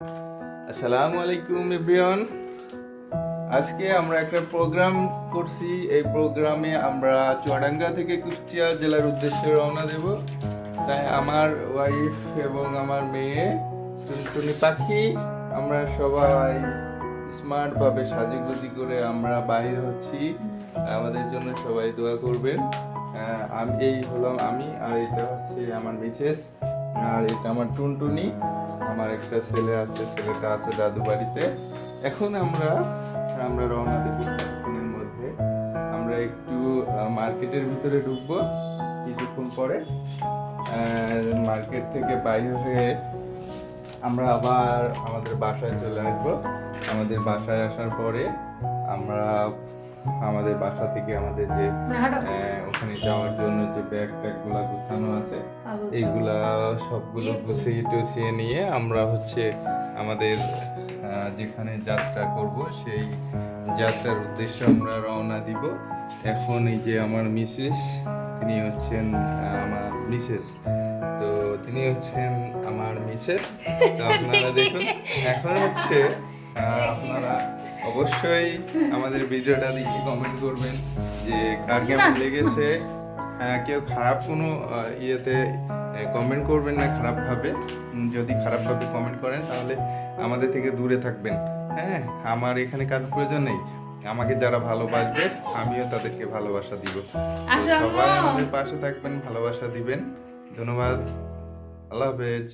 আসসালামু আলাইকুম এভরিওয়ান। আজকে আমরা একটা প্রোগ্রাম করছি। এই প্রোগ্রামে আমরা চুয়াডাঙ্গা থেকে কুষ্টিয়া জেলার উদ্দেশ্যে রওনা দেব। তাই আমার ওয়াইফ এবং আমার মেয়ে টুনটুনি পাখি আমরা সবাই স্মার্টভাবে সাজুগুজি করে আমরা বাইর হচ্ছি। আমাদের জন্য সবাই দোয়া করবেন। আমি হলাম আমি, আর এটা হচ্ছে আমার মিসেস, আর এটা আমার টুনটুনি। আমার একটা ছেলে আছে, ছেলেটা আছে দাদু বাড়িতে। এখন আমরা আমরা রওনা দেব কিছুক্ষণের মধ্যে। আমরা একটু মার্কেটের ভিতরে ঢুকবো কিছুক্ষণ পরে। মার্কেট থেকে বাইরে হয়ে আমরা আবার আমাদের বাসায় চলে আসবো। আমাদের বাসায় আসার পরে আমরা আমাদের বাসা থেকে আমাদের যে ওখানে যাওয়ার জন্য যে ব্যাগ ট্যাগগুলা গুছানো আছে, এইগুলা সবগুলো গুছিয়ে টুছিয়ে নিয়ে আমরা হচ্ছে আমাদের যেখানে যাত্রা করব সেই যাত্রার উদ্দেশ্যে আমরা রওনা দিব। এখন এই যে আমার মিসেস, তিনি হচ্ছেন আমার মিসেস, তো তিনি হচ্ছেন আমার মিসেস। তো আপনারা দেখুন, এখন হচ্ছে আপনারা অবশ্যই আমাদের ভিডিওটা দেখে কমেন্ট করবেন যে কার কেমন লেগেছে। কেউ খারাপ কোনো ইয়েতে কমেন্ট করবেন না খারাপভাবে। যদি খারাপভাবে কমেন্ট করেন তাহলে আমাদের থেকে দূরে থাকবেন। হ্যাঁ, আমার এখানে কার প্রয়োজন নেই। আমাকে যারা ভালোবাসবে আমিও তাদেরকে ভালোবাসা দিব। সবাই আমাদের পাশে থাকবেন, ভালোবাসা দিবেন। ধন্যবাদ। আল্লাহ হাফেজ।